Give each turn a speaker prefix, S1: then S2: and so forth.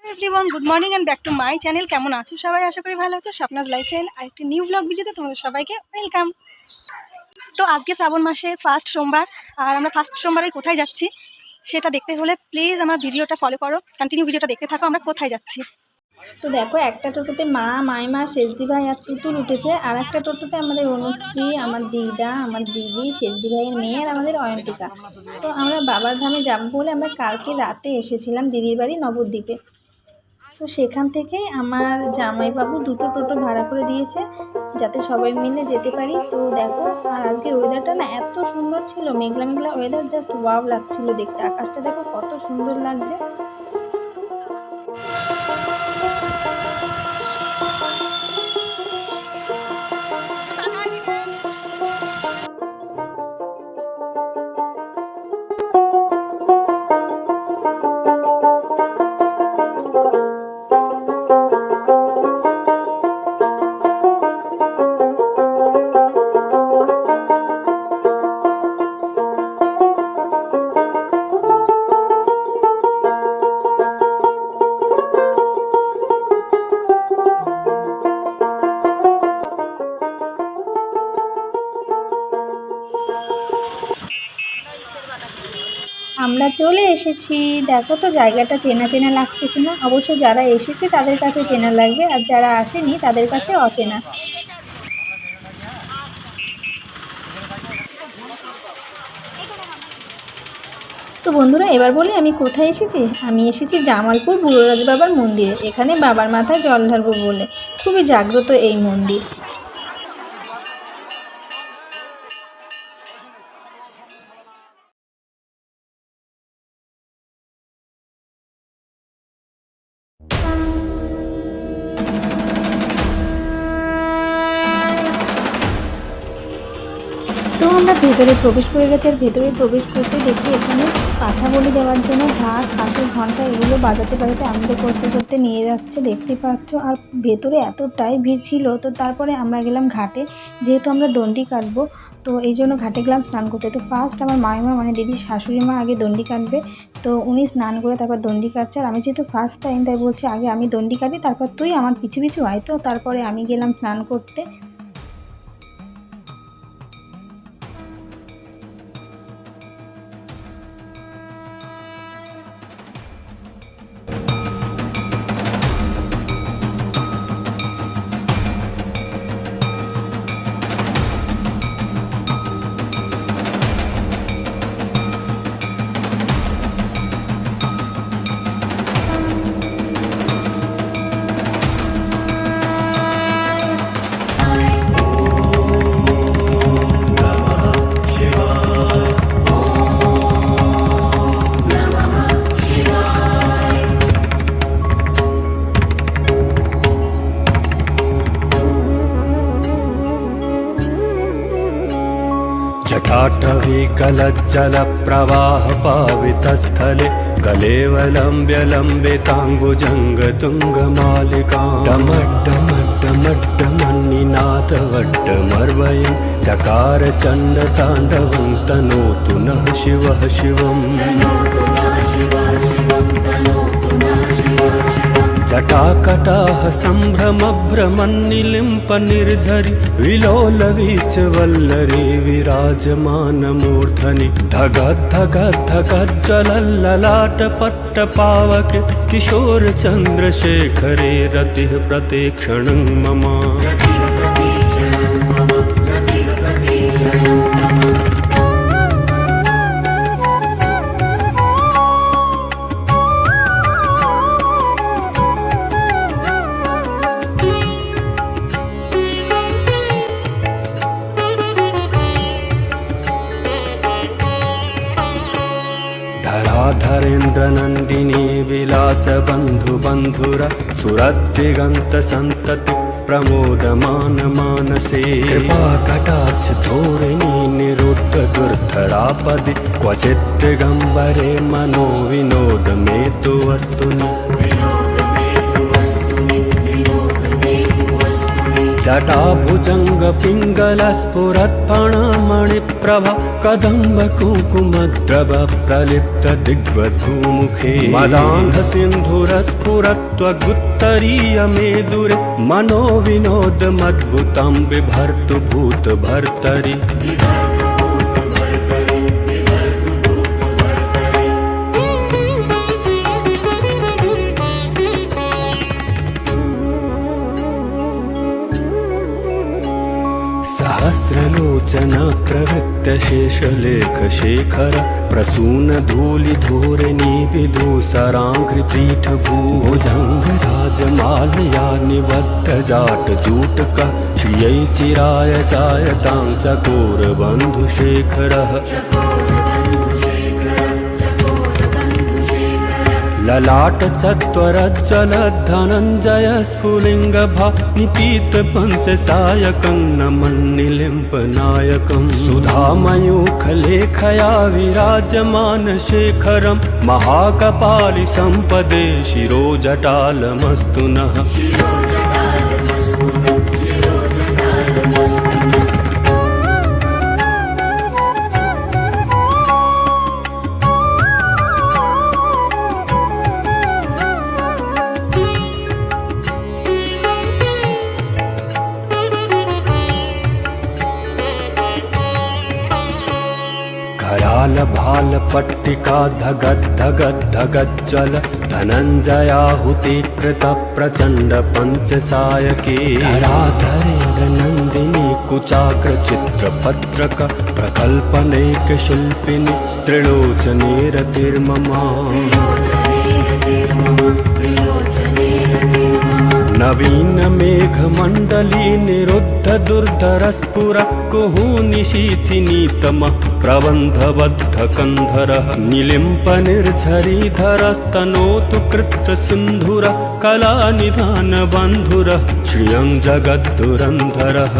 S1: Everyone, good morning and back to my channel. কেমন আছো সবাই? আশা করি ভালো আছো। স্বপ্নাস লাইফস্টাইল আর একটি নিউ ব্লগ ভিডিওতে তোমাদের সবাইকে ওয়েলকাম। তো আজকে শ্রাবণ মাসের ফার্স্ট সোমবার, আর আমরা ফার্স্ট সোমবারে কোথায় যাচ্ছি সেটা দেখতে হলে প্লিজ আমার ভিডিওটা ফলো করো, কন্টিনিউ ভিডিওটা দেখতে থাকো আমরা কোথায় যাচ্ছি।
S2: তো দেখো, একটা টোটোতে মা, মাইমা, সেজদি ভাই আর তুতুল উঠেছে, আর একটা টোটোতে আমাদের অনুশ্রী, আমার দিদা, আমার দিদি, সেজদি ভাইয়ের মেয়ে আর আমাদের অয়ন্তিকা। তো আমরা বাবার ধামে যাবো বলে আমরা কালকে রাতে এসেছিলাম দিদির বাড়ি নবদ্বীপে। তো সেখান থেকে আমার জামাইবাবু দুটো টোটো ভাড়া করে দিয়েছে যাতে সবাই মিলে যেতে পারি। তো দেখো, আর আজকের ওয়েদারটা না এত সুন্দর ছিল, মেঘলা মেঘলা ওয়েদার, জাস্ট ওয়াও লাগছিল দেখতে। আকাশটা দেখো কত সুন্দর লাগছে। আমরা চলে এসেছি। দেখো তো জায়গাটা চেনা চেনা লাগছে কিনা। অবশ্য যারা এসেছে তাদের কাছে চেনা লাগবে, আর যারা আসেনি তাদের কাছে অচেনা। তো বন্ধুরা, এবার বলি আমি কোথায় এসেছি। আমি এসেছি জামালপুর বুড়োরাজ বাবার মন্দিরে। এখানে বাবার মাথায় জল ঢালবো বলে। খুবই জাগ্রত এই মন্দির। তো আমরা ভেতরে প্রবেশ করে গেছি, আর ভেতরে প্রবেশ করতে দেখি এখানে পাঠা বলি দেওয়ার জন্য ঢাক, কাঁসর, ঘন্টা এগুলো বাজাতে বাজাতে আনন্দ করতে করতে নিয়ে যাচ্ছে, দেখতে পাচ্ছ। আর ভেতরে এতটাই ভিড় ছিল। তো তারপরে আমরা গেলাম ঘাটে, যেহেতু আমরা দণ্ডি কাটবো, তো এই জন্য ঘাটে গেলাম স্নান করতে। তো ফার্স্ট আমার মাইমা মানে দিদির শাশুড়ি মা আগে দণ্ডি কাটবে, তো উনি স্নান করে তারপর দণ্ডি কাটছে। আর আমি যেহেতু ফার্স্ট টাইম, তাই বলছি আগে আমি দণ্ডি কাটি, তারপর তুই আমার পিছু পিছু আয়। তো তারপরে আমি গেলাম স্নান করতে।
S3: जटाटवी कलज्जलप्रवाहपावितस्थले कलेवलम्ब्यलम्बिताम्बुजङ्गतुङ्गमालिकां डमड्डमड्डमड्डमन्निनादवड्डमर्वयं चकार चण्डताण्डवं तनोतु नः शिवः शिवम्। जटाकटाह सम्भ्रमभ्रमन्निलिम्प निर्झरि विलोलवीचवल्लरी विराजमानमूर्धनि धगद्धगद्धगज्ज्वलल्ललाटपट्टपावके किशोरचन्द्रशेखरे रतिः प्रतीक्षणं मम। धराधरेन्द्रनन्दिनी विलासबन्धुबन्धुरा सुरद्दिगन्तसन्तति प्रमोदमान मानसे कृपाकटाक्ष धोरिणी निरुद्धदुर्धरापदि क्वचित् दिगम्बरे मनो विनोद मे तु वस्तुनि। जटाभुजङ्गपिङ्गलस्फुरत्फणमणिप्रभा कदम्बकुङ्कुमद्रव प्रलिप्त दिग्वधूमुखे मदान्धसिन्धुरस्फुरत्वगुत्तरीयमेदुरे मनोविनोदमद्भुतं बिभर्तु भूतभर्तरि सहस्रलोचन प्रवृत्त शेषलेखशेखर प्रसूनधूलिधोरिणी विदूसराङ्घ्रिपीठ भूभुजङ्गराजमालया निबद्धजाटजूटकः श्रियै चिराय जायतां चकोरबन्धुशेखरः ललाटचत्वरज्ज्वलद्धनञ्जय स्फुलिङ्गभा निपीतपञ्चसायकं नमन्निलिम्पनायकं सुधामयूखलेखया विराजमानशेखरं महाकपालिसम्पदे शिरोजटालमस्तु नः करालभालपट्टिका धगद्धगद्धगज्ज्वल धनञ्जयाहुति कृत प्रचण्ड पञ्चसायके धराधरेन्द्र नन्दिनी कुचाग्रचित्रपत्रक प्रकल्पनैकशिल्पिनि त्रिलोचने रतिर्ममा नवीन मेघमण्डली निरुद्ध दुर्धरस्फुर कुहूनिशीथिनीतमः प्रबन्धबद्धकन्धरः निलिम्पनिर्झरीधरस्तनोतु कृत्तसिन्धुरः कलानिधानबन्धुरः श्रियं जगद्धुरन्धरः